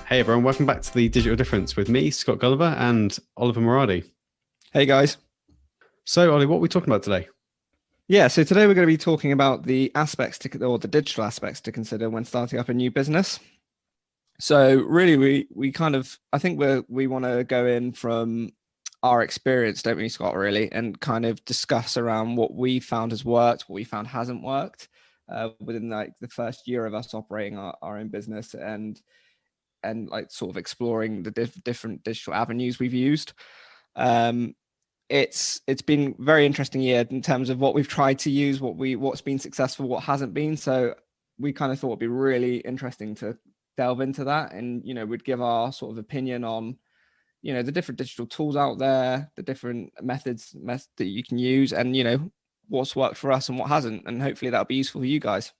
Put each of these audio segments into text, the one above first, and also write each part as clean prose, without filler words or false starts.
Hey everyone, welcome back to the Digital Difference with me, Scott Gulliver, and Oliver Moradi. Hey guys. So Ollie, what are we talking about today? Yeah, so today we're going to be talking about the the digital aspects to consider when starting up a new business. So really, I think we want to go in from our experience, don't we, Scott? Really, and kind of discuss around what we found has worked, what we found hasn't worked within like the first year of us operating our own business, and like sort of exploring the different digital avenues we've used. It's been a very interesting year in terms of what we've tried to use, what's been successful, what hasn't been. So we kind of thought it'd be really interesting to delve into that, and we'd give our sort of opinion on the different digital tools out there, the different methods that you can use, and what's worked for us and what hasn't, and hopefully that'll be useful for you guys.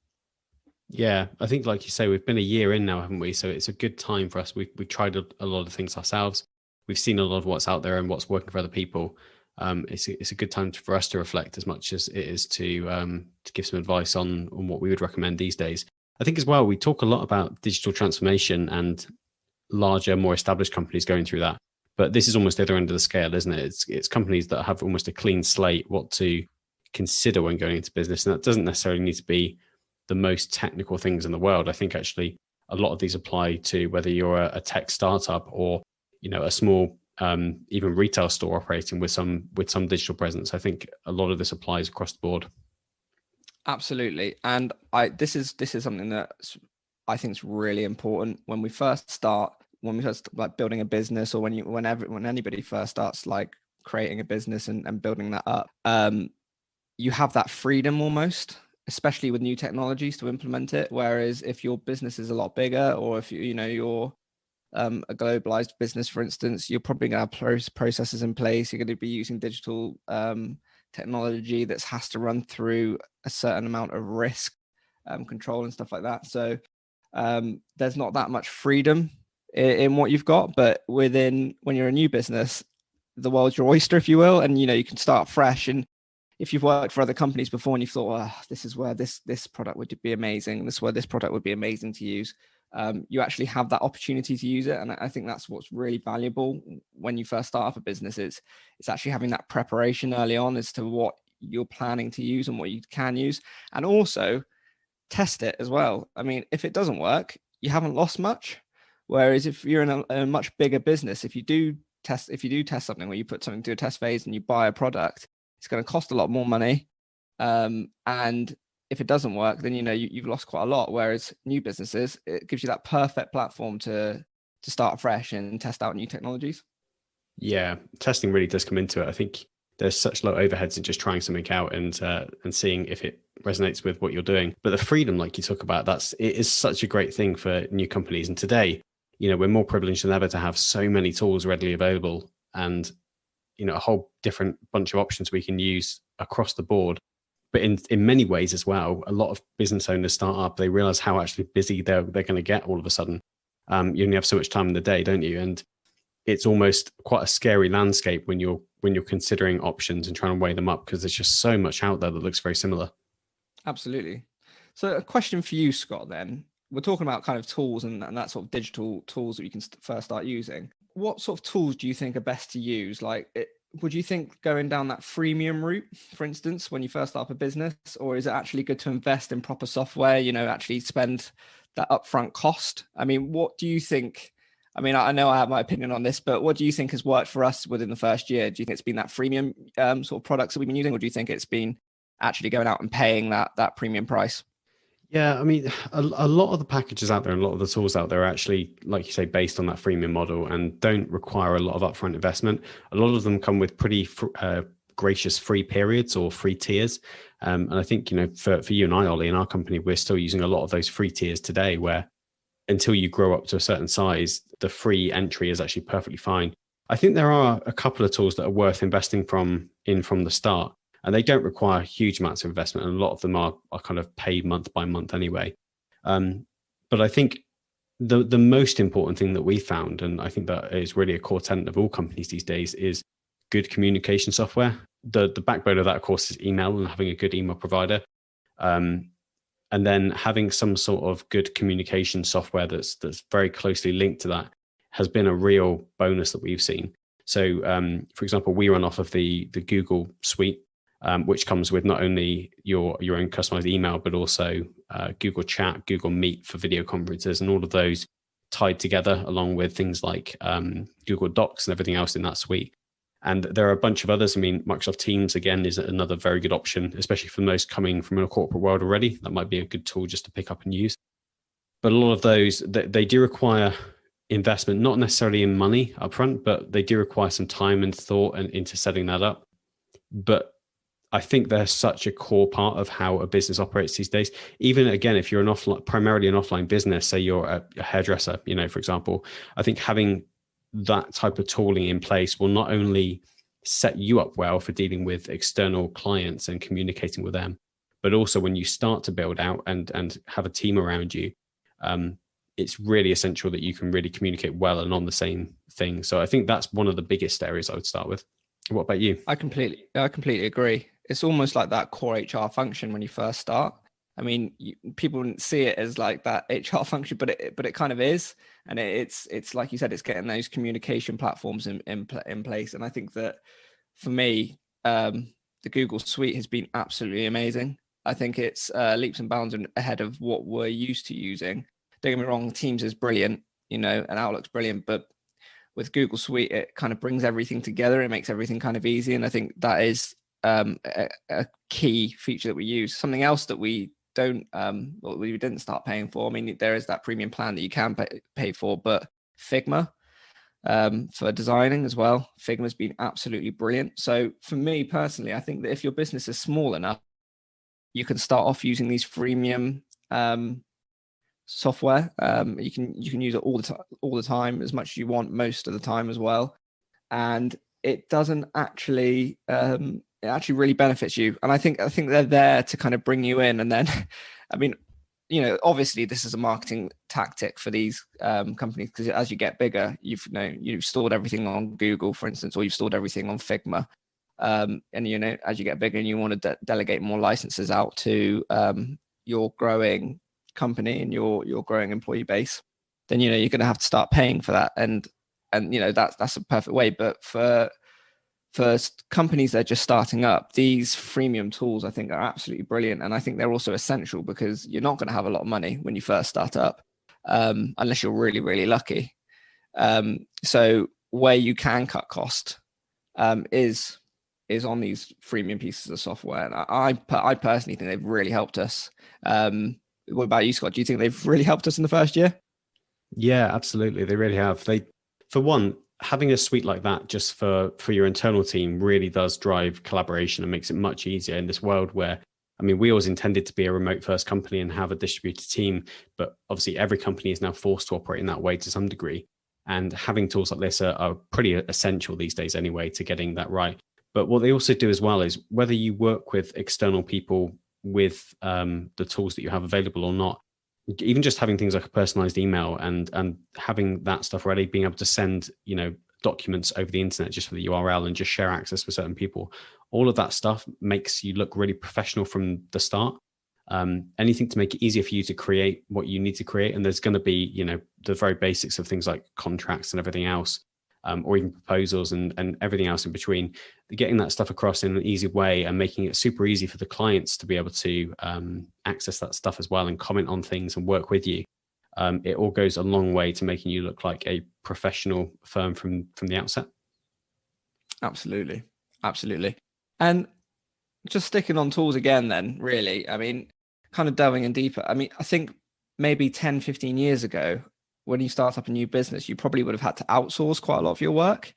Yeah, I think like you say, we've been a year in now, haven't we? So it's a good time for us. We've tried a lot of things ourselves. We've seen a lot of what's out there and what's working for other people. It's a good time for us to reflect as much as it is to give some advice on what we would recommend these days. I think as well, we talk a lot about digital transformation and larger, more established companies going through that. But this is almost the other end of the scale, isn't it? It's companies that have almost a clean slate, what to consider when going into business. And that doesn't necessarily need to be the most technical things in the world. I think actually a lot of these apply to whether you're a tech startup or, a small even retail store operating with some digital presence. I think a lot of this applies across the board. Absolutely. And this is something that I think is really important when we first like building a business, or when anybody first starts like creating a business and building that up. You have that freedom almost, especially with new technologies, to implement it. Whereas if your business is a lot bigger, or if you're a globalized business, for instance, you're probably going to have processes in place. You're going to be using digital technology that has to run through a certain amount of risk control and stuff like that. So there's not that much freedom in what you've got. But when you're a new business, the world's your oyster, if you will, and you can start fresh. And if you've worked for other companies before and you thought, this is where this product would be amazing, this is where this product would be amazing to use, you actually have that opportunity to use it. And I think that's what's really valuable when you first start up a business. It's actually having that preparation early on as to what you're planning to use and what you can use, and also test it as well. I mean, if it doesn't work, you haven't lost much. Whereas if you're in a much bigger business, if you do test something, where you put something to a test phase and you buy a product, it's going to cost a lot more money. And if it doesn't work, then you've lost quite a lot. Whereas new businesses, it gives you that perfect platform to start fresh and test out new technologies. Yeah, testing really does come into it. I think there's such low overheads in just trying something out and seeing if it resonates with what you're doing. But the freedom, like you talk about, it is such a great thing for new companies. And today, we're more privileged than ever to have so many tools readily available, and a whole different bunch of options we can use across the board. But in many ways as well, a lot of business owners start up, they realize how actually busy they're going to get all of a sudden. You only have so much time in the day, don't you? And it's almost quite a scary landscape when you're considering options and trying to weigh them up, because there's just so much out there that looks very similar. Absolutely. So a question for you, Scott, then. We're talking about kind of tools and that sort of digital tools that you can first start using. What sort of tools do you think are best to use? Would you think going down that freemium route, for instance, when you first start up a business, or is it actually good to invest in proper software, actually spend that upfront cost? I mean, what do you think? I mean, I know I have my opinion on this, but what do you think has worked for us within the first year? Do you think it's been that freemium sort of products that we've been using, or do you think it's been actually going out and paying that premium price? Yeah, I mean, a lot of the packages out there and a lot of the tools out there are actually, like you say, based on that freemium model and don't require a lot of upfront investment. A lot of them come with pretty gracious free periods or free tiers. And I think, for you and I, Ollie, in our company, we're still using a lot of those free tiers today, where until you grow up to a certain size, the free entry is actually perfectly fine. I think there are a couple of tools that are worth investing from the start. And they don't require huge amounts of investment. And a lot of them are kind of paid month by month anyway. But I think the most important thing that we found, and I think that is really a core tenet of all companies these days, is good communication software. The backbone of that, of course, is email and having a good email provider. and then having some sort of good communication software that's very closely linked to that has been a real bonus that we've seen. So, for example, we run off of the Google Suite, which comes with not only your own customized email, but also Google Chat, Google Meet for video conferences, and all of those tied together, along with things like Google Docs and everything else in that suite. And there are a bunch of others. I mean, Microsoft Teams, again, is another very good option, especially for those coming from a corporate world already. That might be a good tool just to pick up and use. But a lot of those, they do require investment, not necessarily in money upfront, but they do require some time and thought and into setting that up. But I think they're such a core part of how a business operates these days. Even again, if you're primarily an offline business, say you're a hairdresser, for example, I think having that type of tooling in place will not only set you up well for dealing with external clients and communicating with them, but also when you start to build out and have a team around you, it's really essential that you can really communicate well and on the same thing. So I think that's one of the biggest areas I would start with. What about you? I completely agree. It's almost like that core HR function when you first start. I mean, people wouldn't see it as like that HR function, but it kind of is. And it's like you said, it's getting those communication platforms in place. And I think that for me, the Google Suite has been absolutely amazing. I think it's leaps and bounds ahead of what we're used to using. Don't get me wrong, Teams is brilliant, and Outlook's brilliant, but with Google Suite, it kind of brings everything together. It makes everything kind of easy. And I think that is a key feature that we use. Something else that we didn't start paying for. I mean, there is that premium plan that you can pay for, but Figma for designing as well. Figma's been absolutely brilliant. So for me personally, I think that if your business is small enough, you can start off using these freemium software. You can use it all the time, as much as you want, most of the time as well. And it doesn't actually it actually really benefits you. And I think they're there to kind of bring you in. And then, I mean, obviously this is a marketing tactic for these companies, because as you get bigger, you've stored everything on Google, for instance, or you've stored everything on Figma. And as you get bigger and you want to delegate more licenses out to your growing company and your growing employee base, then you're going to have to start paying for that. And that's a perfect way. But for companies that are just starting up, these freemium tools I think are absolutely brilliant. And I think they're also essential, because you're not going to have a lot of money when you first start up, unless you're really, really lucky. So where you can cut cost is on these freemium pieces of software. And I personally think they've really helped us. What about you, Scott? Do you think they've really helped us in the first year? Yeah, absolutely. They really have. For one, having a suite like that just for your internal team really does drive collaboration and makes it much easier in this world where, I mean, we always intended to be a remote first company and have a distributed team, but obviously every company is now forced to operate in that way to some degree. And having tools like this are pretty essential these days anyway to getting that right. But what they also do as well is, whether you work with external people with the tools that you have available or not, even just having things like a personalized email and having that stuff ready, being able to send, documents over the internet just for the URL and just share access with certain people, all of that stuff makes you look really professional from the start. Anything to make it easier for you to create what you need to create. And there's going to be, the very basics of things like contracts and everything else, or even proposals and everything else in between. Getting that stuff across in an easy way and making it super easy for the clients to be able to access that stuff as well and comment on things and work with you. It all goes a long way to making you look like a professional firm from the outset. Absolutely. And just sticking on tools again then, really, I mean, kind of delving in deeper. I mean, I think maybe 10, 15 years ago, when you start up a new business, you probably would have had to outsource quite a lot of your work.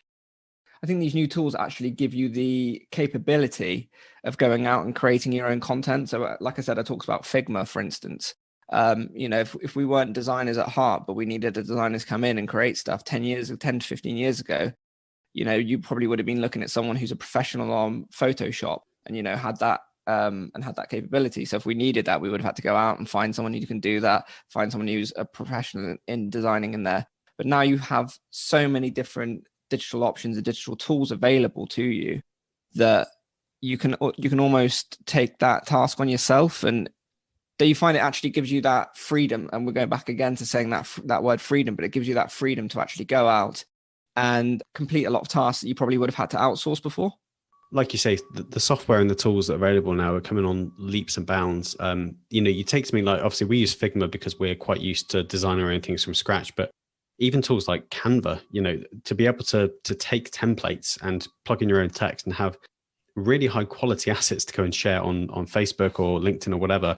I think these new tools actually give you the capability of going out and creating your own content. So like I said, I talked about Figma, for instance. If we weren't designers at heart, but we needed the designers come in and create stuff 10 to 15 years ago, you probably would have been looking at someone who's a professional on Photoshop and, had that capability. So if we needed that, we would have had to go out and find someone who can do that, find someone who's a professional in designing in there. But now you have so many different digital options and digital tools available to you that you can almost take that task on yourself. And do you find it actually gives you that freedom? And we're going back again to saying that word freedom, but it gives you that freedom to actually go out and complete a lot of tasks that you probably would have had to outsource before. Like you say, the software and the tools that are available now are coming on leaps and bounds. You take something like, obviously we use Figma because we're quite used to designing our own things from scratch, but even tools like Canva, to be able to take templates and plug in your own text and have really high quality assets to go and share on Facebook or LinkedIn or whatever,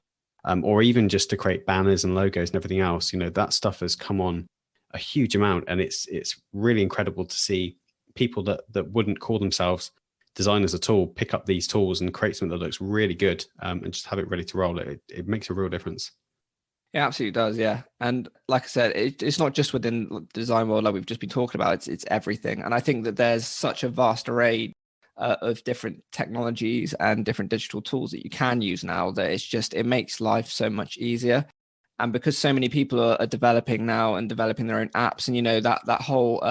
or even just to create banners and logos and everything else, that stuff has come on a huge amount. And it's really incredible to see people that wouldn't call themselves designers at all pick up these tools and create something that looks really good, and just have it ready to roll. It makes a real difference. It absolutely does, yeah. And like I said, it's not just within the design world like we've just been talking about. It's everything. And I think that there's such a vast array of different technologies and different digital tools that you can use now that it makes life so much easier. And because so many people are developing now and developing their own apps, and that whole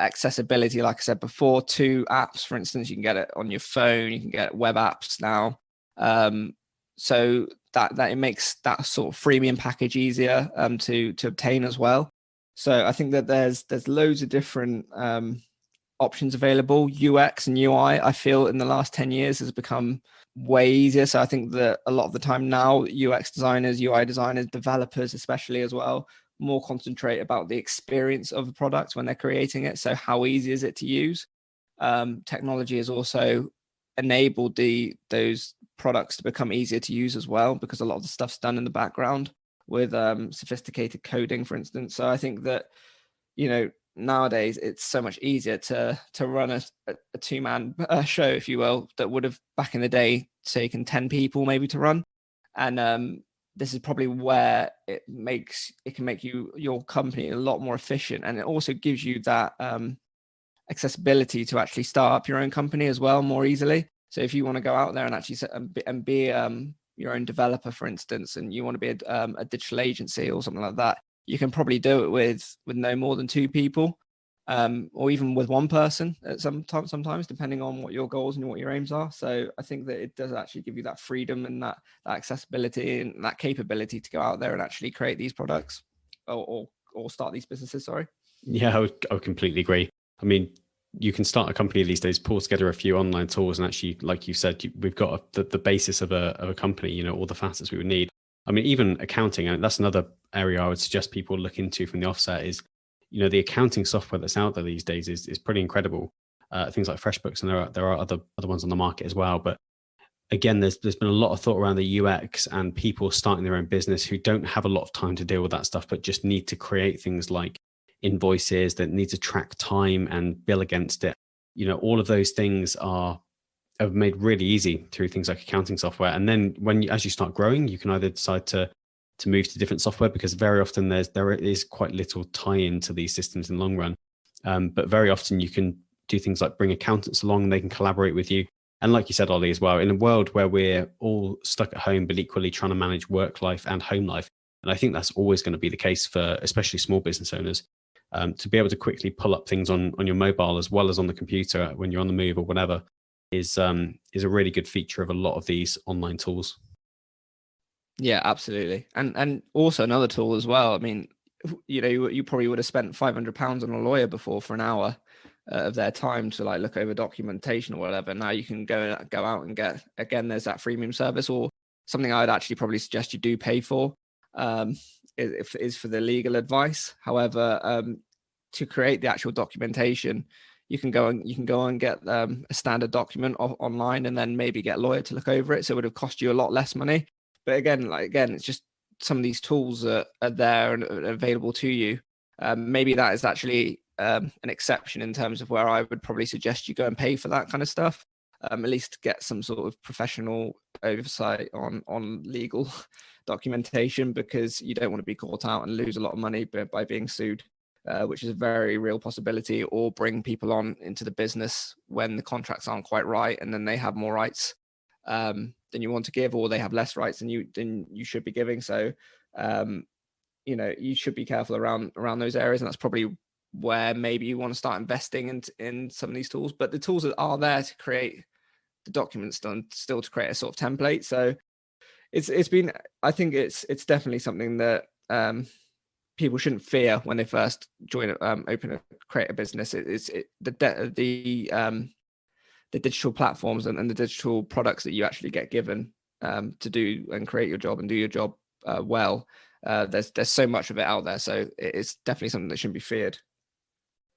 accessibility, like I said before, to apps, for instance, you can get it on your phone, you can get web apps now, so that it makes that sort of freemium package easier to obtain as well. So I think that there's loads of different options available. UX and UI, I feel in the last 10 years has become way easier. So I think that a lot of the time now, UX designers, UI designers, developers especially as well, more concentrate about the experience of the product when they're creating it. So how easy is it to use? Technology has also enabled those products to become easier to use as well, because a lot of the stuff's done in the background with sophisticated coding, for instance. So I think that, nowadays it's so much easier to run a two-man show, if you will, that would have back in the day taken 10 people maybe to run. And this is probably where it can make your company a lot more efficient, and it also gives you that accessibility to actually start up your own company as well more easily. So if you want to go out there and actually be your own developer, for instance, and you want to be a digital agency or something like that, you can probably do it with no more than 2 people, or even with 1 person at sometimes, depending on what your goals and what your aims are. So I think that it does actually give you that freedom and that accessibility and that capability to go out there and actually create these products or start these businesses. Sorry. Yeah, I would completely agree. I mean, you can start a company these days, pull together a few online tools, and actually, like you said, we've got the basis of a company, all the facets we would need. I mean, even accounting, and that's another area I would suggest people look into from the offset is, the accounting software that's out there these days is pretty incredible. Things like FreshBooks, and there are other ones on the market as well. But again, there's been a lot of thought around the UX and people starting their own business who don't have a lot of time to deal with that stuff, but just need to create things like invoices that need to track time and bill against it. All of those things are made really easy through things like accounting software. And then as you start growing, you can either decide to move to different software, because very often there is quite little tie-in to these systems in the long run. But very often you can do things like bring accountants along and they can collaborate with you. And like you said, Ollie, as well, in a world where we're all stuck at home, but equally trying to manage work life and home life. And I think that's always going to be the case for especially small business owners, to be able to quickly pull up things on your mobile as well as on the computer when you're on the move or whatever is a really good feature of a lot of these online tools. Yeah, absolutely. And also another tool as well. I mean, you probably would have spent £500 on a lawyer before for an hour of their time to look over documentation or whatever. Now you can go out and get, again, there's that freemium service, or something I'd actually probably suggest you do pay for, is for the legal advice. However, to create the actual documentation, you can go and get a standard document online, and then maybe get a lawyer to look over it. So it would have cost you a lot less money. But again, it's just some of these tools that are there and are available to you. Maybe that is actually an exception in terms of where I would probably suggest you go and pay for that kind of stuff. At least get some sort of professional oversight on legal documentation, because you don't want to be caught out and lose a lot of money by being sued, which is a very real possibility, or bring people on into the business when the contracts aren't quite right, and then they have more rights than you want to give, or they have less rights than you should be giving. So you should be careful around those areas, and that's probably where maybe you want to start investing in some of these tools. But the tools that are there to create the documents done, still to create a sort of template. So it's been, I think it's definitely something that people shouldn't fear when they first join, create a business. The digital platforms and the digital products that you actually get given to do and create your job and do your job well. There's so much of it out there, so it's definitely something that shouldn't be feared.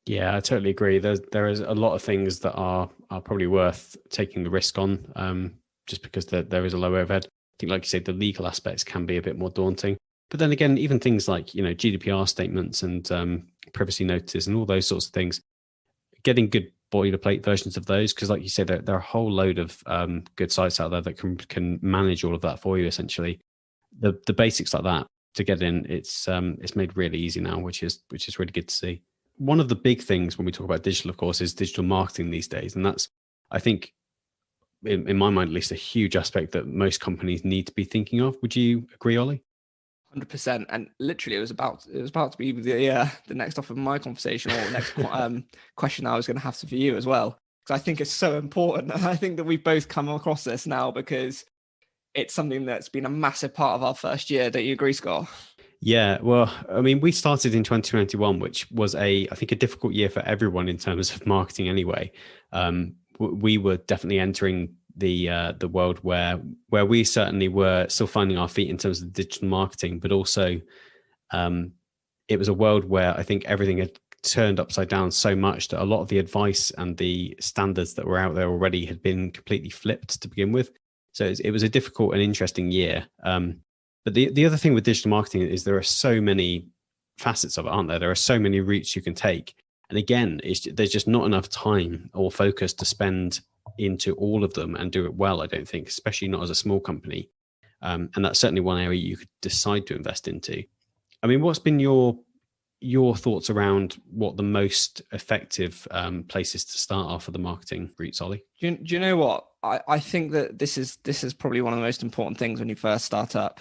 Yeah, I totally agree. There is a lot of things that are probably worth taking the risk on, just because there is a low overhead. I think, like you said, the legal aspects can be a bit more daunting. But then again, even things like, GDPR statements and privacy notices and all those sorts of things, getting good boilerplate versions of those, because like you said, there are a whole load of good sites out there that can manage all of that for you. Essentially, the basics like that to get in, it's made really easy now, which is really good to see. One of the big things when we talk about digital, of course, is digital marketing these days, and that's, I think, in my mind at least, a huge aspect that most companies need to be thinking of. Would you agree, Ollie? 100%. And literally, it was about to be the next off of my conversation, or next question I was going to have for you as well, because I think it's so important. And I think that we've both come across this now because it's something that's been a massive part of our first year. Don't you agree, Scott? Yeah, well, I mean, we started in 2021, which was I think, a difficult year for everyone in terms of marketing. Anyway, we were definitely entering the world where we certainly were still finding our feet in terms of digital marketing, but also it was a world where I think everything had turned upside down so much that a lot of the advice and the standards that were out there already had been completely flipped to begin with. So it was a difficult and interesting year. But the other thing with digital marketing is there are so many facets of it, aren't there? There are so many routes you can take. And again, there's just not enough time or focus to spend into all of them and do it well, I don't think, especially not as a small company. And that's certainly one area you could decide to invest into. I mean, what's been your thoughts around what the most effective places to start are for the marketing routes, Ollie? Do you know what? I think that this is probably one of the most important things when you first start up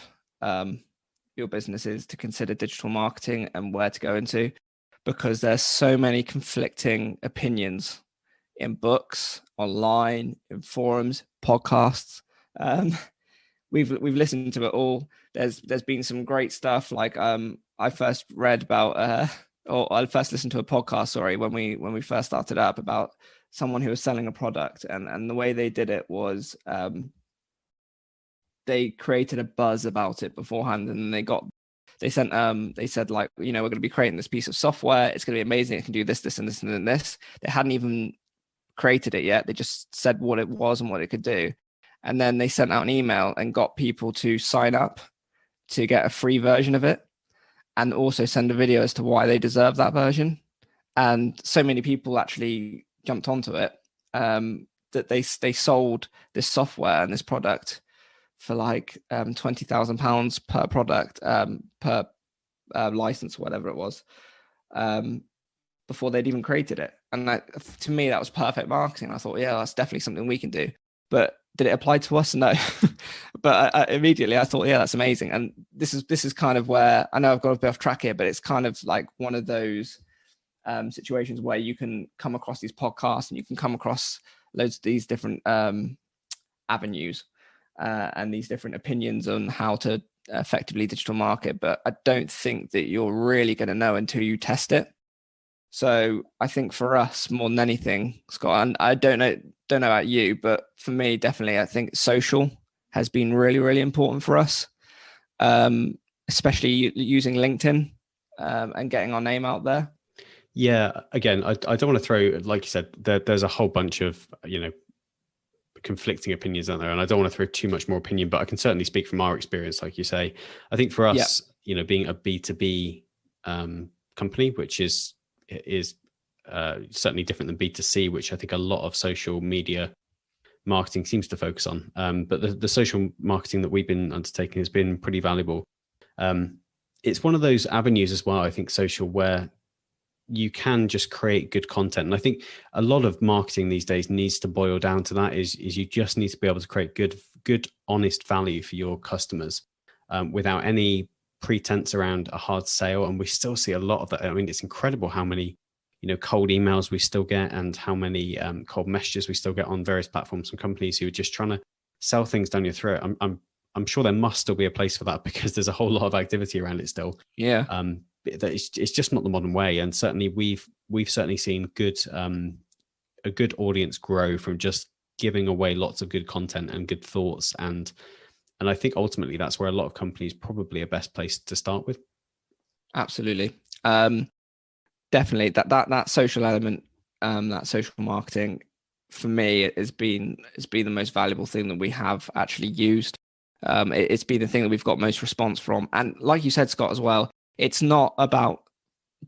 your business, is to consider digital marketing and where to go into, because there's so many conflicting opinions in books, online, in forums, podcasts. We've listened to it all. There's been some great stuff. Like I first read about or I first listened to a podcast, sorry, when we first started up, about someone who was selling a product, and the way they did it was they created a buzz about it beforehand, and they said, like, we're going to be creating this piece of software. It's going to be amazing. It can do this, this, and this, and this. They hadn't even created it yet. They just said what it was and what it could do. And then they sent out an email and got people to sign up to get a free version of it, and also send a video as to why they deserve that version. And so many people actually jumped onto it that they sold this software and this product for like £20,000 per product, per license, whatever it was, before they'd even created it. And to me, that was perfect marketing. I thought, yeah, that's definitely something we can do. But did it apply to us? No. But immediately I thought, yeah, that's amazing. And this is kind of where, I know I've got a bit off track here, but it's kind of like one of those situations where you can come across these podcasts and you can come across loads of these different avenues and these different opinions on how to effectively digital market. But I don't think that you're really going to know until you test it. So I think for us, more than anything, Scott, and I don't know about you, but for me, definitely, I think social has been really, really important for us, especially using LinkedIn and getting our name out there. Yeah, again, I don't want to throw, like you said, there's a whole bunch of, conflicting opinions out there, and I don't want to throw too much more opinion, but I can certainly speak from our experience, like you say. I think for us, being a B2B company, which is certainly different than B2C, which I think a lot of social media marketing seems to focus on. But the social marketing that we've been undertaking has been pretty valuable. It's one of those avenues as well, I think, social, where you can just create good content. And I think a lot of marketing these days needs to boil down to that, is you just need to be able to create good, honest value for your customers without any pretense around a hard sale. And we still see a lot of that. I mean, it's incredible how many cold emails we still get, and how many cold messages we still get on various platforms from companies who are just trying to sell things down your throat. I'm sure there must still be a place for that because there's a whole lot of activity around it still. Yeah. It's just not the modern way. And certainly we've certainly seen a good audience grow from just giving away lots of good content and good thoughts. And I think ultimately that's where a lot of companies probably are best placed to start with. Absolutely. Definitely that social element, that social marketing, for me, it has been the most valuable thing that we have actually used. It's been the thing that we've got most response from. And like you said, Scott, as well, it's not about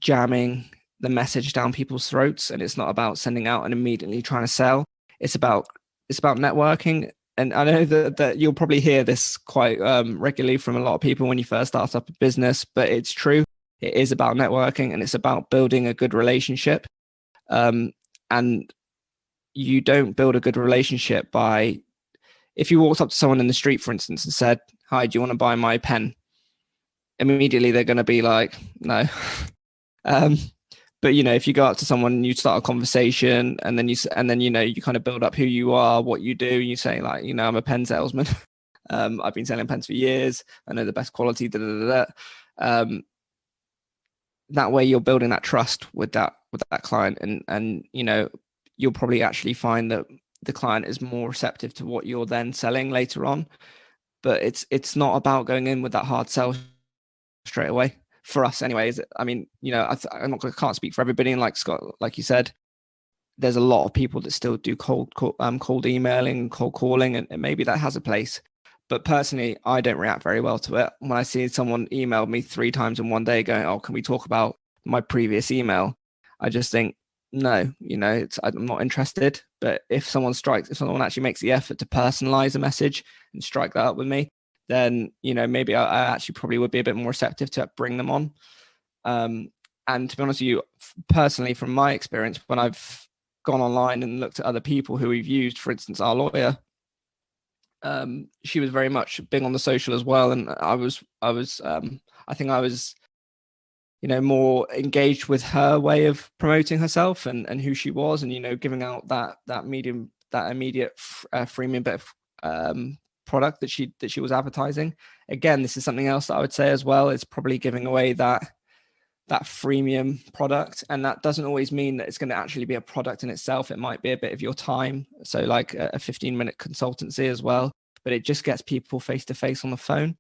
jamming the message down people's throats, and it's not about sending out and immediately trying to sell. It's about networking. And I know that you'll probably hear this quite regularly from a lot of people when you first start up a business, but it's true. It is about networking, and it's about building a good relationship. And you don't build a good relationship by, if you walked up to someone in the street, for instance, and said, "Hi, do you want to buy my pen?" Immediately they're going to be like, "No." But if you go up to someone and you start a conversation, and then you kind of build up who you are, what you do, and you say like, I'm a pen salesman. I've been selling pens for years. I know the best quality. That way, you're building that trust with that client, and you'll probably actually find that the client is more receptive to what you're then selling later on. But it's not about going in with that hard sell straight away. For us anyways, I mean, I can't speak for everybody, and like Scott, like you said, there's a lot of people that still do cold emailing, cold calling, and maybe that has a place. But personally, I don't react very well to it. When I see someone email me 3 times in one day going, "Oh, can we talk about my previous email?" I just think, no, I'm not interested. But if someone actually makes the effort to personalize a message and strike that up with me, then maybe I actually probably would be a bit more receptive to bring them on. And to be honest with you, personally, from my experience, when I've gone online and looked at other people who we've used, for instance, our lawyer, she was very much big on the social as well, and I think I was more engaged with her way of promoting herself and who she was, and giving out that immediate freemium bit of product that she was advertising. Again, this is something else that I would say as well. It's probably giving away that freemium product, and that doesn't always mean that it's going to actually be a product in itself. It might be a bit of your time, so like a 15-minute consultancy as well, but it just gets people face to face on the phone,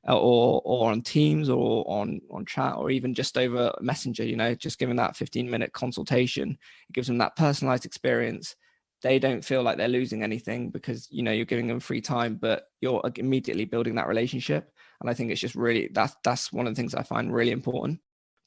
or on Teams, or on chat, or even just over Messenger. Just giving that 15-minute consultation, it gives them that personalized experience. They don't feel like they're losing anything because you're giving them free time, but you're immediately building that relationship. And I think it's just really that's one of the things I find really important.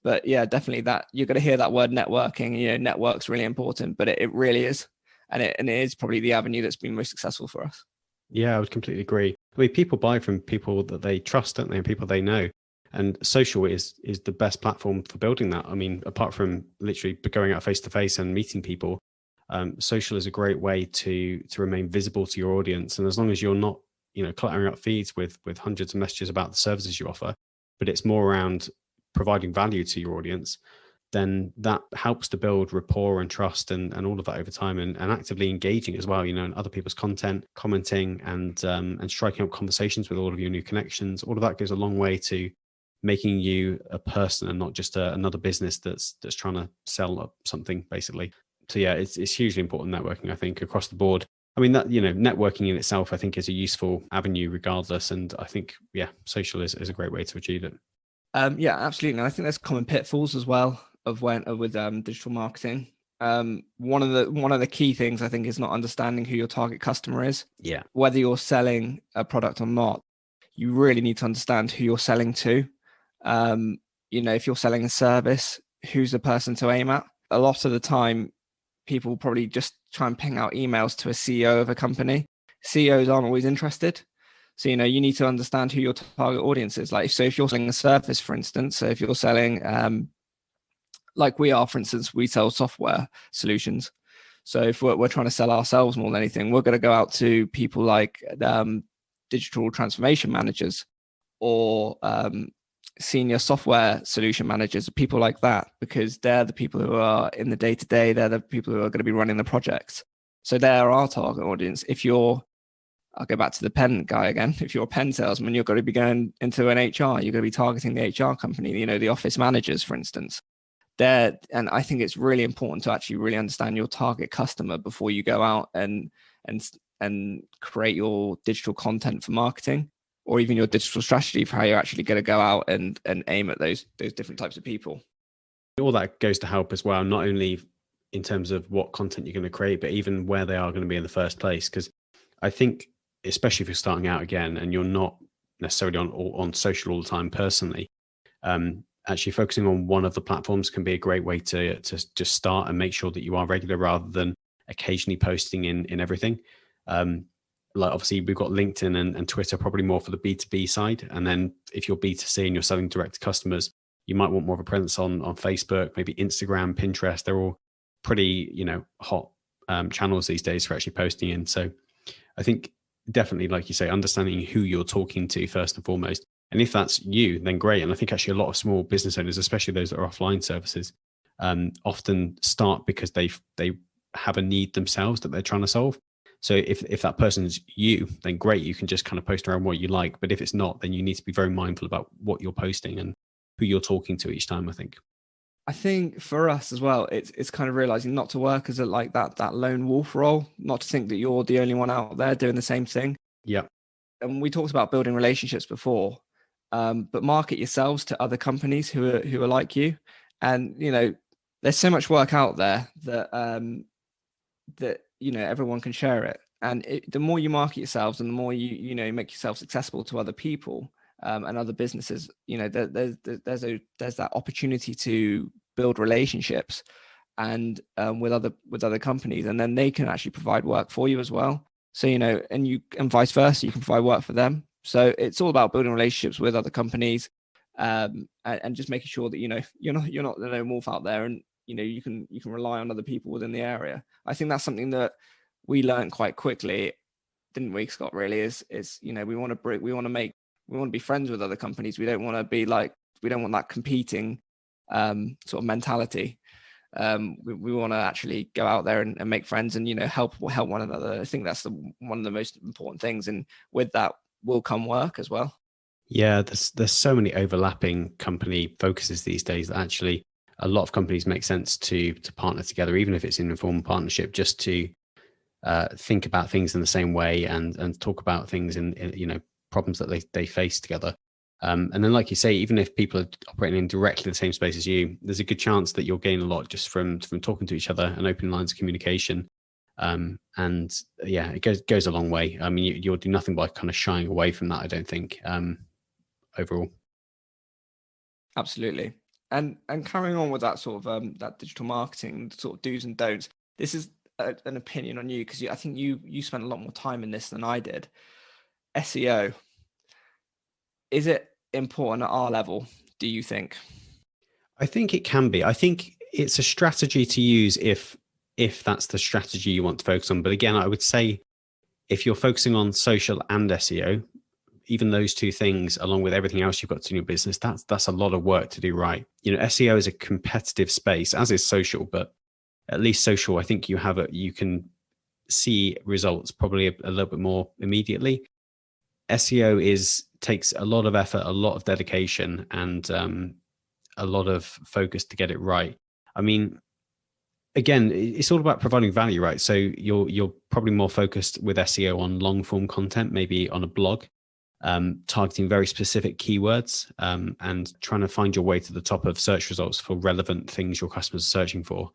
But yeah, definitely that you're going to hear that word networking. Network's really important, but it really is, and it is probably the avenue that's been most successful for us. Yeah, I would completely agree. I mean, people buy from people that they trust, don't they, and people they know. And social is the best platform for building that. I mean, apart from literally going out face to face and meeting people, social is a great way to remain visible to your audience. And as long as you're not, cluttering up feeds with hundreds of messages about the services you offer, but it's more around providing value to your audience, then that helps to build rapport and trust and all of that over time, and actively engaging as well, in other people's content, commenting and striking up conversations with all of your new connections. All of that goes a long way to making you a person and not just another business that's trying to sell something, basically. So yeah, it's hugely important, networking, I think, across the board. I mean, that, networking in itself, I think, is a useful avenue regardless. And I think, yeah, social is a great way to achieve it. Yeah, absolutely. And I think there's common pitfalls as well with digital marketing. One of the key things I think is not understanding who your target customer is. Yeah. Whether you're selling a product or not, you really need to understand who you're selling to. If you're selling a service, who's the person to aim at? A lot of the time, people probably just try and ping out emails to a CEO of a company. CEOs aren't always interested. So, you need to understand who your target audience is. Like, so if you're selling a service, for instance, so if you're selling, like we are, for instance, we sell software solutions. So if we're trying to sell ourselves more than anything, we're going to go out to people like digital transformation managers or senior software solution managers, people like that, because they're the people who are in the day-to-day. They're the people who are going to be running the projects. So they're our target audience. If you're I'll go back to the pen guy again. If you're a pen salesman, you're going to be going into an HR. You're going to be targeting the HR company, the office managers, for instance. And I think it's really important to actually really understand your target customer before you go out and create your digital content for marketing, or even your digital strategy for how you're actually going to go out and aim at those different types of people. All that goes to help as well, not only in terms of what content you're going to create, but even where they are going to be in the first place. Because I think, especially if you're starting out again and you're not necessarily on social all the time personally, actually focusing on one of the platforms can be a great way to just start and make sure that you are regular rather than occasionally posting in everything. Like obviously we've got LinkedIn and Twitter probably more for the B2B side. And then if you're B2C and you're selling direct to customers, you might want more of a presence on Facebook, maybe Instagram, Pinterest. They're all pretty, hot channels these days for actually posting in. So I think definitely, like you say, understanding who you're talking to first and foremost. And if that's you, then great. And I think actually a lot of small business owners, especially those that are offline services, often start because they have a need themselves that they're trying to solve. So if that person's you, then great, you can just kind of post around what you like. But if it's not, then you need to be very mindful about what you're posting and who you're talking to each time, I think. I think for us as well, it's kind of realizing not to work as that lone wolf role, not to think that you're the only one out there doing the same thing. Yeah. And we talked about building relationships before, but market yourselves to other companies who are like you. And, there's so much work out there that everyone can share it. And the more you market yourselves and the more you make yourselves accessible to other people and other businesses, there's that opportunity to build relationships and with other companies, and then they can actually provide work for you as well. So and vice versa, you can provide work for them. So it's all about building relationships with other companies and just making sure that you're not the lone wolf out there, and you can rely on other people within the area. I think that's something that we learned quite quickly, didn't we, Scott? Really, is we want to be friends with other companies. We don't want that competing sort of mentality. We want to actually go out there and make friends and help one another. I think that's one of the most important things, and with that will come work as well. Yeah, there's so many overlapping company focuses these days that actually a lot of companies make sense to partner together, even if it's an informal partnership, just to think about things in the same way and talk about things in problems that they face together. And then, like you say, even if people are operating in directly the same space as you, there's a good chance that you'll gain a lot just from talking to each other and open lines of communication. And yeah, it goes a long way. I mean, you'll do nothing by kind of shying away from that, I don't think, overall. Absolutely. And carrying on with that sort of that digital marketing sort of do's and don'ts. This is an opinion on you, because I think you spent a lot more time in this than I did. SEO, is it important at our level, do you think? I think it can be. I think it's a strategy to use if that's the strategy you want to focus on. But again, I would say if you're focusing on social and SEO, even those two things, along with everything else you've got to do in your business, that's a lot of work to do right. SEO is a competitive space, as is social, but at least social, I think you can see results probably a little bit more immediately. SEO takes a lot of effort, a lot of dedication, and a lot of focus to get it right. I mean, again, it's all about providing value, right? So you're probably more focused with SEO on long form content, maybe on a blog, targeting very specific keywords and trying to find your way to the top of search results for relevant things your customers are searching for.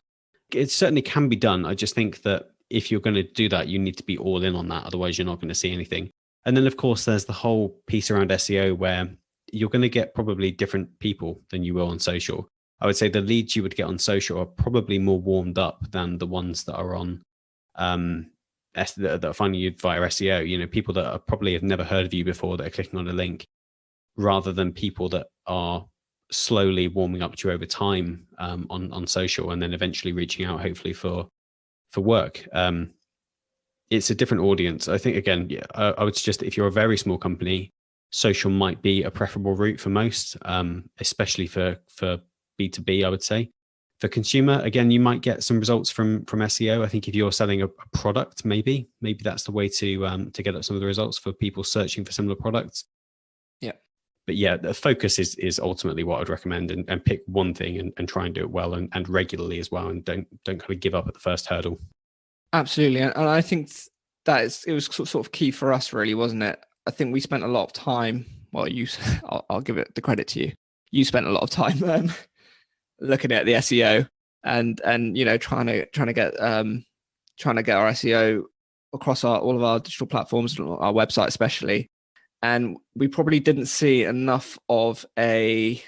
It certainly can be done. I just think that if you're going to do that, you need to be all in on that. Otherwise, you're not going to see anything. And then, of course, there's the whole piece around SEO where you're going to get probably different people than you will on social. I would say the leads you would get on social are probably more warmed up than the ones that are on that are finding you via SEO. People that are probably have never heard of you before that are clicking on a link, rather than people that are slowly warming up to you over time on social and then eventually reaching out, hopefully for work. It's a different audience. I think, again, I would suggest if you're a very small company, social might be a preferable route for most, especially for B2B, I would say. For consumer, again, you might get some results from SEO. I think if you're selling a product, maybe that's the way to get up some of the results for people searching for similar products. Yeah. But yeah, the focus is ultimately what I'd recommend, and pick one thing and try and do it well and regularly as well, and don't kind of give up at the first hurdle. Absolutely. And I think it was sort of key for us, really, wasn't it? I think we spent a lot of time, well, I'll give it the credit to you. You spent a lot of time looking at the SEO and trying to get our SEO across all of our digital platforms, our website especially. And we probably didn't see enough of a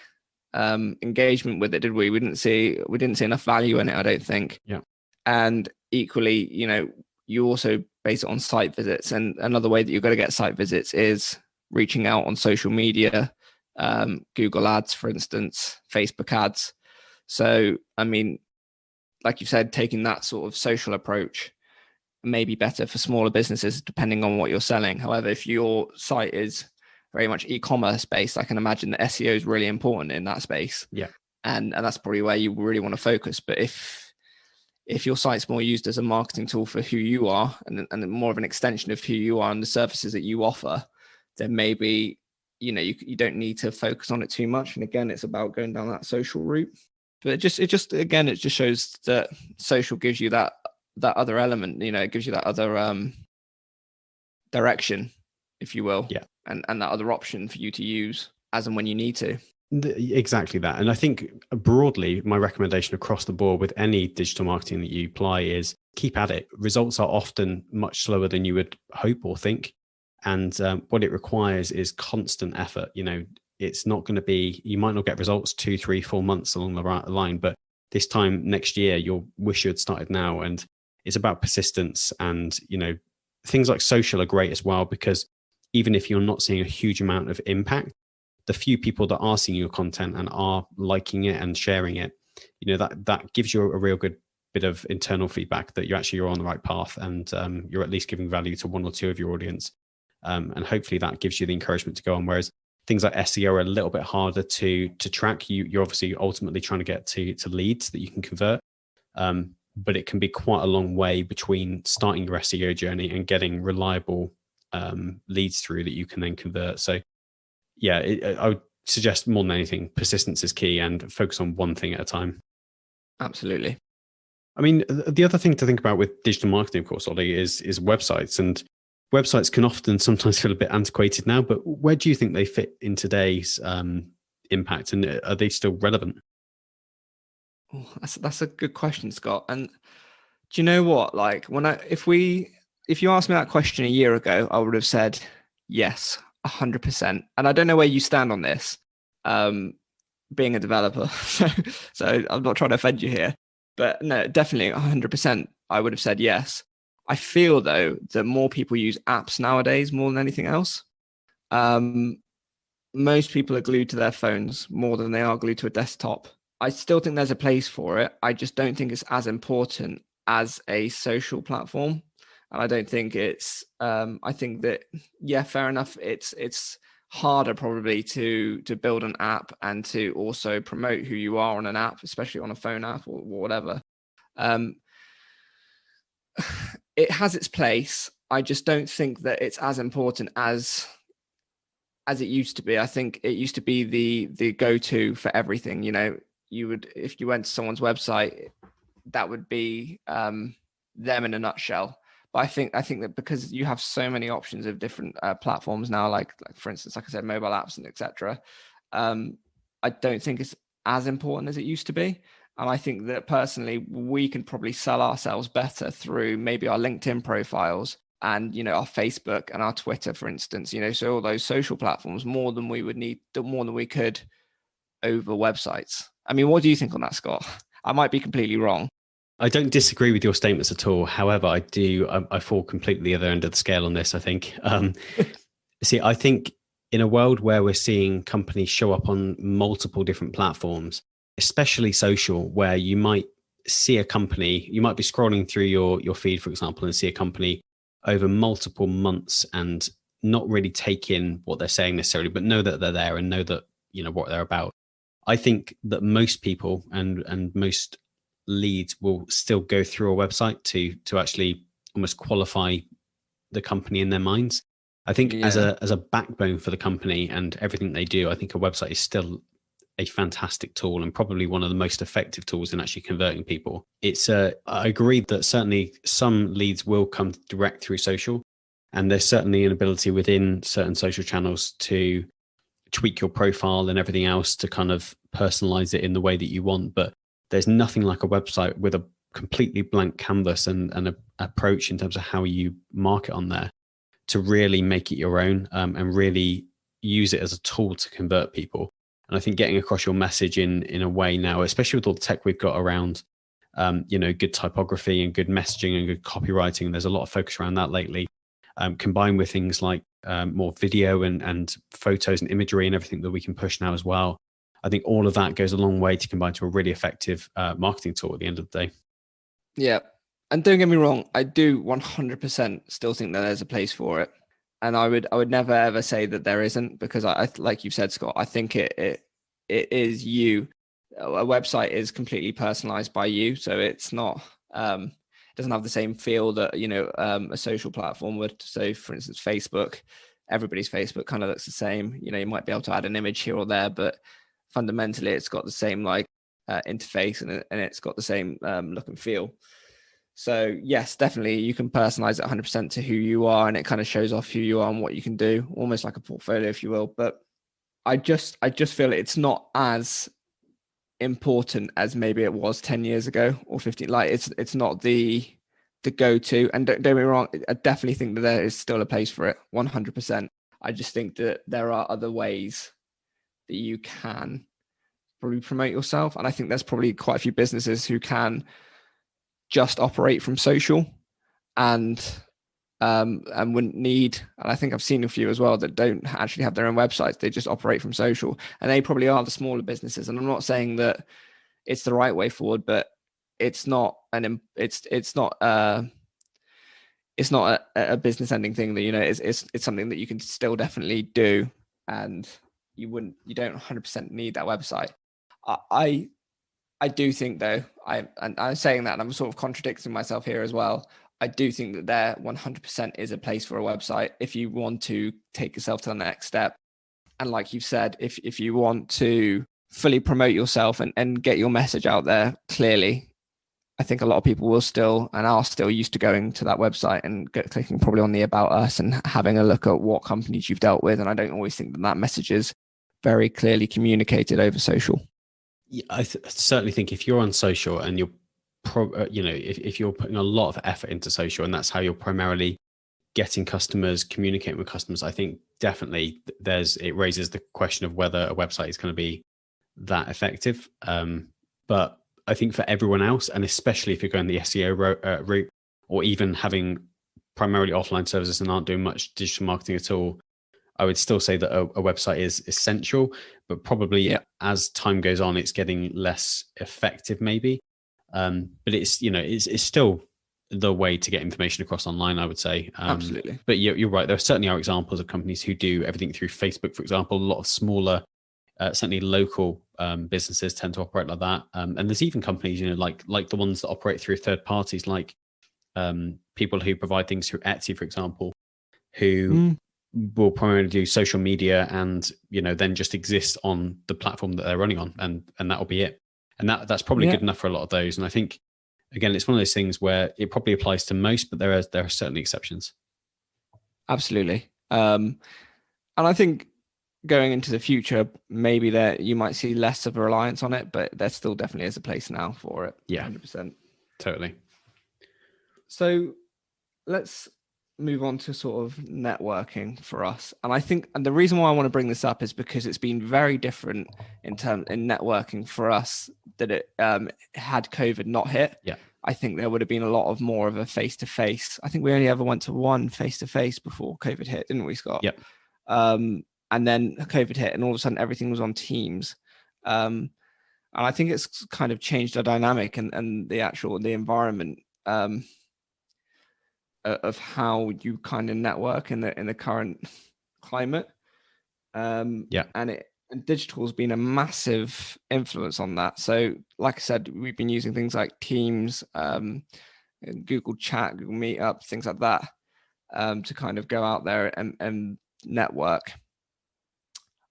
engagement with it, did we? We didn't see enough value in it, I don't think. Yeah. And equally, you also base it on site visits. And another way that you're going to get site visits is reaching out on social media, Google ads, for instance, Facebook ads. So, I mean, like you said, taking that sort of social approach may be better for smaller businesses, depending on what you're selling. However, if your site is very much e-commerce based, I can imagine that SEO is really important in that space. Yeah. And that's probably where you really want to focus. But if your site's more used as a marketing tool for who you are and more of an extension of who you are and the services that you offer, then maybe, you don't need to focus on it too much. And again, it's about going down that social route. But it just shows that social gives you that other element, it gives you that other direction, if you will. Yeah. And that other option for you to use as and when you need to. Exactly that. And I think broadly, my recommendation across the board with any digital marketing that you apply is keep at it. Results are often much slower than you would hope or think. And what it requires is constant effort. It's not going to be, you might not get results 2, 3, 4 months along the line, but this time next year, you'll wish you had started now. And it's about persistence. And, things like social are great as well, because even if you're not seeing a huge amount of impact, the few people that are seeing your content and are liking it and sharing it, that gives you a real good bit of internal feedback that you're on the right path, and you're at least giving value to 1 or 2 of your audience. And hopefully that gives you the encouragement to go on. Whereas things like SEO are a little bit harder to track. You're obviously ultimately trying to get to leads that you can convert. But it can be quite a long way between starting your SEO journey and getting reliable leads through that you can then convert. So yeah, I would suggest more than anything, persistence is key, and focus on one thing at a time. Absolutely. I mean, the other thing to think about with digital marketing, of course, Ollie, is websites. And websites can often sometimes feel a bit antiquated now, but where do you think they fit in today's impact, and are they still relevant? Oh, that's a good question, Scott. And do you know what? Like if you asked me that question a year ago, I would have said yes, 100%. And I don't know where you stand on this, being a developer. So I'm not trying to offend you here, but no, definitely 100%. I would have said yes. I feel though that more people use apps nowadays more than anything else. Most people are glued to their phones more than they are glued to a desktop. I still think there's a place for it. I just don't think it's as important as a social platform. And I don't think it's, I think that, yeah, fair enough. It's harder probably to build an app and to also promote who you are on an app, especially on a phone app or whatever. It has its place. I just don't think that it's as important as it used to be. I think it used to be the go-to for everything. If you went to someone's website, that would be them in a nutshell. But I think that because you have so many options of different platforms now, like for instance, like I said, mobile apps and etc., I don't think it's as important as it used to be. And I think that personally, we can probably sell ourselves better through maybe our LinkedIn profiles and our Facebook and our Twitter, for instance. So all those social platforms more than we could over websites. I mean, what do you think on that, Scott? I might be completely wrong. I don't disagree with your statements at all. However, I fall completely the other end of the scale on this, I think. See, I think in a world where we're seeing companies show up on multiple different platforms, especially social, where you might see a company, you might be scrolling through your feed, for example, and see a company over multiple months and not really take in what they're saying necessarily, but know that they're there and know that, what they're about. I think that most people and most leads will still go through a website to actually almost qualify the company in their minds. I think as a backbone for the company and everything they do, I think a website is still a fantastic tool and probably one of the most effective tools in actually converting people. I agree that certainly some leads will come direct through social, and there's certainly an ability within certain social channels to tweak your profile and everything else to kind of personalize it in the way that you want. But there's nothing like a website with a completely blank canvas and an approach in terms of how you market on there to really make it your own, and really use it as a tool to convert people. And I think getting across your message in a way now, especially with all the tech we've got around, good typography and good messaging and good copywriting, and there's a lot of focus around that lately, combined with things like more video and photos and imagery and everything that we can push now as well. I think all of that goes a long way to combine to a really effective marketing tool at the end of the day. Yeah. And don't get me wrong, I do 100% still think that there's a place for it. And I would never ever say that there isn't, because I like you've said, Scott, I think it is you. A website is completely personalized by you. So it's not, it doesn't have the same feel that, a social platform would. So for instance, Facebook, everybody's Facebook kind of looks the same. You might be able to add an image here or there, but fundamentally it's got the same interface, and it's got the same look and feel. So yes, definitely you can personalize it 100% to who you are, and it kind of shows off who you are and what you can do, almost like a portfolio, if you will. But I just feel it's not as important as maybe it was 10 years ago or 15. Like it's not the go-to. And don't get me wrong, I definitely think that there is still a place for it, 100%. I just think that there are other ways that you can probably promote yourself. And I think there's probably quite a few businesses who can just operate from social and wouldn't need, and I think I've seen a few as well that don't actually have their own websites. They just operate from social, and they probably are the smaller businesses. And I'm not saying that it's the right way forward, but it's not it's not a business ending thing that, it's something that you can still definitely do, and you don't 100% need that website. I do think, though, I'm saying that, and I'm sort of contradicting myself here as well. I do think that there 100% is a place for a website if you want to take yourself to the next step. And like you've said, if you want to fully promote yourself and get your message out there clearly, I think a lot of people will still and are still used to going to that website and clicking probably on the About Us and having a look at what companies you've dealt with. And I don't always think that message is very clearly communicated over social. Yeah, I certainly think if you're on social and you're, if you're putting a lot of effort into social and that's how you're primarily getting customers, communicating with customers, I think definitely it raises the question of whether a website is going to be that effective. But I think for everyone else, and especially if you're going the SEO route, or even having primarily offline services and aren't doing much digital marketing at all, I would still say that a website is essential, but probably as time goes on, it's getting less effective maybe. But it's still the way to get information across online, I would say. Absolutely. But you're right. There certainly are examples of companies who do everything through Facebook, for example. A lot of smaller, certainly local businesses tend to operate like that. And there's even companies, like the ones that operate through third parties, like people who provide things through Etsy, for example, who will primarily do social media and then just exist on the platform that they're running on, and that'll be it. And that's probably good enough for a lot of those. And I think, again, it's one of those things where it probably applies to most, but there are certainly exceptions. Absolutely. And I think going into the future, maybe that you might see less of a reliance on it, but there still definitely is a place now for it. Yeah, 100%. Totally. So let's move on to sort of networking for us. And I think, and the reason why I want to bring this up is because it's been very different in networking for us that it had COVID not hit. Yeah. I think there would have been a lot of more of a face-to-face. I think we only ever went to one face-to-face before COVID hit, didn't we, Scott? Yep. And then COVID hit and all of a sudden everything was on Teams. And I think it's kind of changed the dynamic and the environment of how you kind of network in the current climate. And And digital has been a massive influence on that. So like I said, we've been using things like Teams, Google Chat, Google Meetup, things like that, to kind of go out there and network.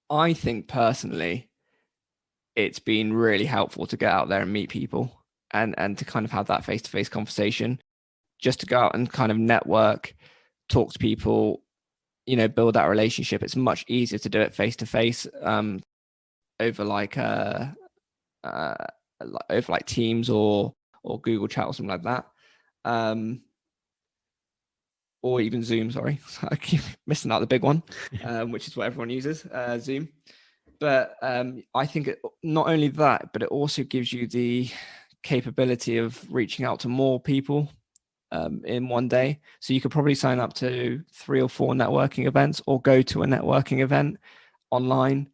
I think personally, it's been really helpful to get out there and meet people and to kind of have that face-to-face conversation, just to go out and kind of network, talk to people, build that relationship. It's much easier to do it face-to-face, over like Teams or Google Chat or something like that, or even Zoom. Sorry, I keep missing out the big one, which is what everyone uses, Zoom. But I think not only that, but it also gives you the capability of reaching out to more people in one day. So you could probably sign up to 3 or 4 networking events, or go to a networking event online,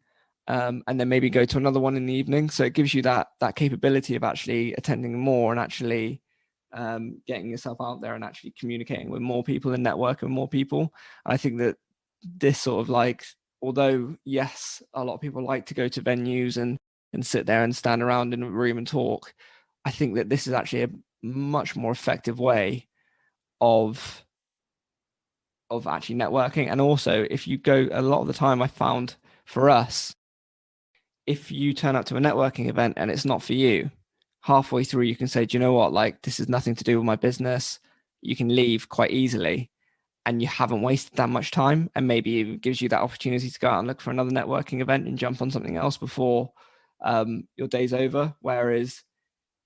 and then maybe go to another one in the evening. So it gives you that capability of actually attending more and actually getting yourself out there and actually communicating with more people and networking with more people. I think that this sort of like, although yes, a lot of people like to go to venues and sit there and stand around in a room and talk, I think that this is actually a much more effective way of actually networking. And also, if you go, a lot of the time I found for us, if you turn up to a networking event and it's not for you, halfway through you can say, do you know what, like, this is nothing to do with my business. You can leave quite easily, and you haven't wasted that much time, and maybe it gives you that opportunity to go out and look for another networking event and jump on something else before your day's over. Whereas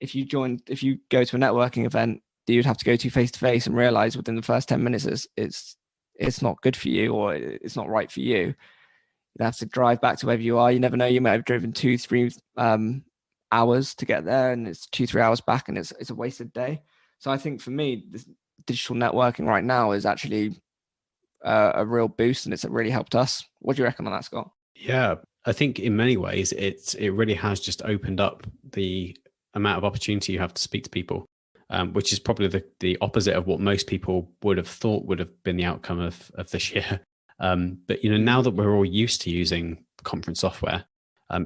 if you go to a networking event that you'd have to go to face to face and realize within the first 10 minutes it's not good for you, or it's not right for you, you have to drive back to wherever you are. You never know, you might have driven 2-3 hours to get there, and it's 2-3 hours back, and it's a wasted day. So I think for me, this digital networking right now is actually a real boost, and it's really helped us. What do you reckon on that, Scott? Yeah, I think in many ways it really has just opened up the amount of opportunity you have to speak to people, which is probably the opposite of what most people would have thought would have been the outcome of this year. But now that we're all used to using conference software,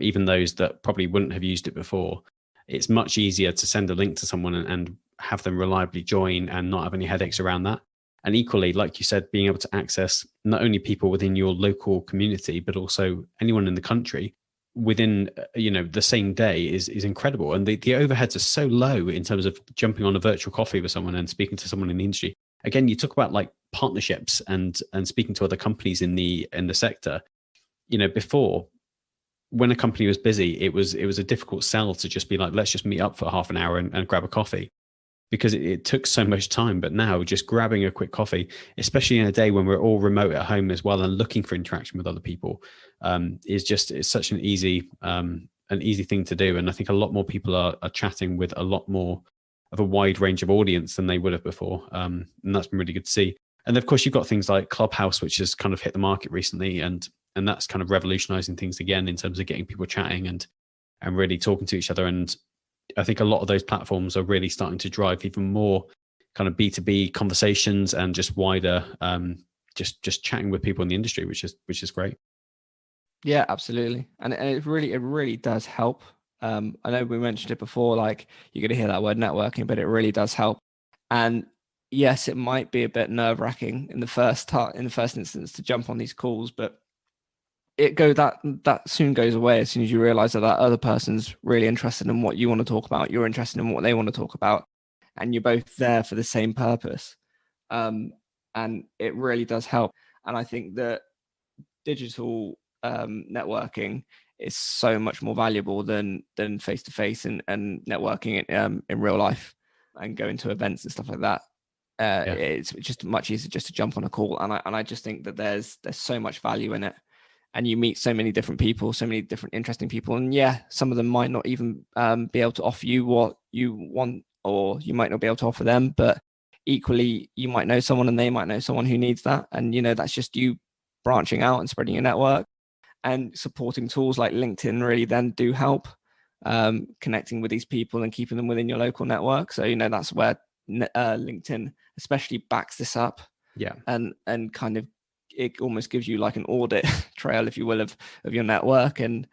even those that probably wouldn't have used it before, it's much easier to send a link to someone and have them reliably join and not have any headaches around that. And equally, like you said, being able to access not only people within your local community, but also anyone in the country within the same day is incredible. And the overheads are so low in terms of jumping on a virtual coffee with someone and speaking to someone in the industry. Again, you talk about like partnerships and speaking to other companies in the sector. Before, when a company was busy, it was a difficult sell to just be like, let's just meet up for half an hour and grab a coffee, because it took so much time. But now just grabbing a quick coffee, especially in a day when we're all remote at home as well and looking for interaction with other people, is such an easy thing to do. And I think a lot more people are chatting with a lot more of a wide range of audience than they would have before. And that's been really good to see. And of course, you've got things like Clubhouse, which has kind of hit the market recently, and that's kind of revolutionizing things again in terms of getting people chatting and really talking to each other. And I think a lot of those platforms are really starting to drive even more kind of B2B conversations and just wider, just chatting with people in the industry, which is great. Yeah, absolutely. And it really does help. I know we mentioned it before, like you're going to hear that word networking, but it really does help. And yes, it might be a bit nerve wracking in the first instance to jump on these calls, but that soon goes away as soon as you realize that other person's really interested in what you want to talk about. You're interested in what they want to talk about, and you're both there for the same purpose. And it really does help. And I think that digital networking is so much more valuable than face to face and networking in real life and going to events and stuff like that. It's just much easier just to jump on a call, and I just think that there's so much value in it. And you meet so many different people, so many different interesting people. And yeah, some of them might not even be able to offer you what you want, or you might not be able to offer them. But equally, you might know someone and they might know someone who needs that. And, that's just you branching out and spreading your network. And supporting tools like LinkedIn really then do help connecting with these people and keeping them within your local network. So, that's where LinkedIn especially backs this up. Yeah. And kind of it almost gives you like an audit trail, if you will, of your network, and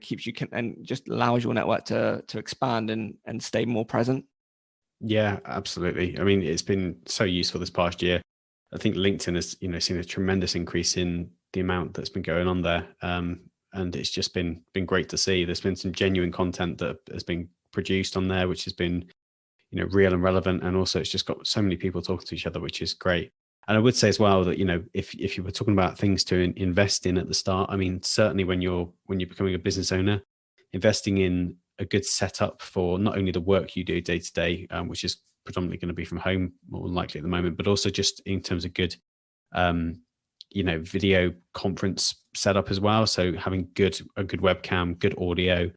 keeps you and just allows your network to expand and stay more present. Yeah, absolutely. I mean, it's been so useful this past year. I think LinkedIn has, seen a tremendous increase in the amount that's been going on there. And it's just been great to see. There's been some genuine content that has been produced on there, which has been, real and relevant. And also it's just got so many people talking to each other, which is great. And I would say as well that, if you were talking about things to invest in at the start, I mean, certainly when you're becoming a business owner, investing in a good setup for not only the work you do day to day, which is predominantly going to be from home, more than likely at the moment, but also just in terms of good, video conference setup as well. So having a good webcam, good audio,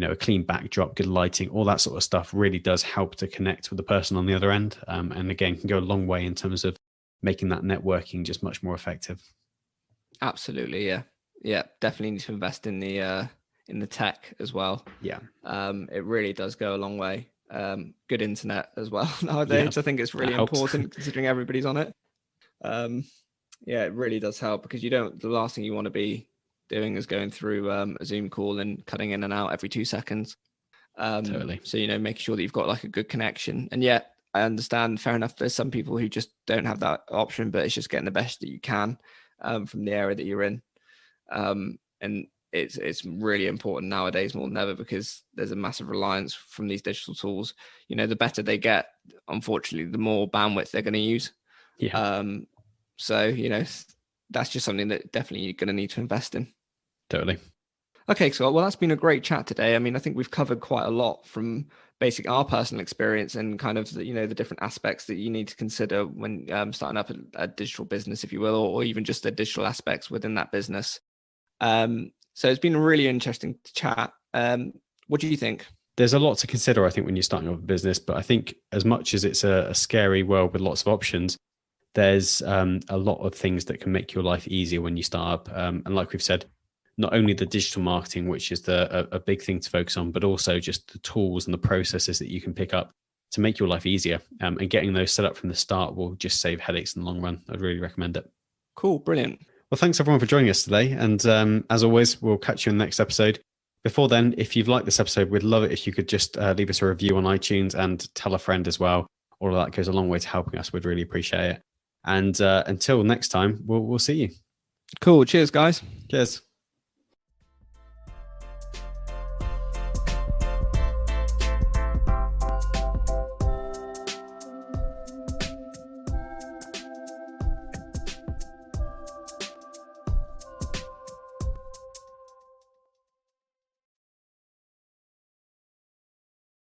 a clean backdrop, good lighting, all that sort of stuff really does help to connect with the person on the other end. And again, can go a long way in terms of making that networking just much more effective. Absolutely. Yeah. Definitely need to invest in the tech as well. Yeah. It really does go a long way. Good internet as well nowadays. I think it's really important considering everybody's on it. It really does help, because the last thing you want to be doing is going through a Zoom call and cutting in and out every 2 seconds. Totally. So, making sure that you've got like a good connection. And yet I understand, fair enough, there's some people who just don't have that option, but it's just getting the best that you can from the area that you're in. And it's really important nowadays more than ever, because there's a massive reliance from these digital tools. The better they get, unfortunately, the more bandwidth they're going to use. Yeah. So, that's just something that definitely you're going to need to invest in. Totally. Okay, so well, that's been a great chat today. I mean, I think we've covered quite a lot from our personal experience and kind of the different aspects that you need to consider when starting up a digital business, if you will, or even just the digital aspects within that business. So it's been really interesting to chat. What do you think? There's a lot to consider, I think, when you're starting up a business, but I think as much as it's a scary world with lots of options, there's a lot of things that can make your life easier when you start up. And like we've said, not only the digital marketing, which is a big thing to focus on, but also just the tools and the processes that you can pick up to make your life easier. And getting those set up from the start will just save headaches in the long run. I'd really recommend it. Cool. Brilliant. Well, thanks everyone for joining us today. And as always, we'll catch you in the next episode. Before then, if you've liked this episode, we'd love it if you could just leave us a review on iTunes and tell a friend as well. All of that goes a long way to helping us. We'd really appreciate it. And until next time, we'll see you. Cool. Cheers, guys. Cheers.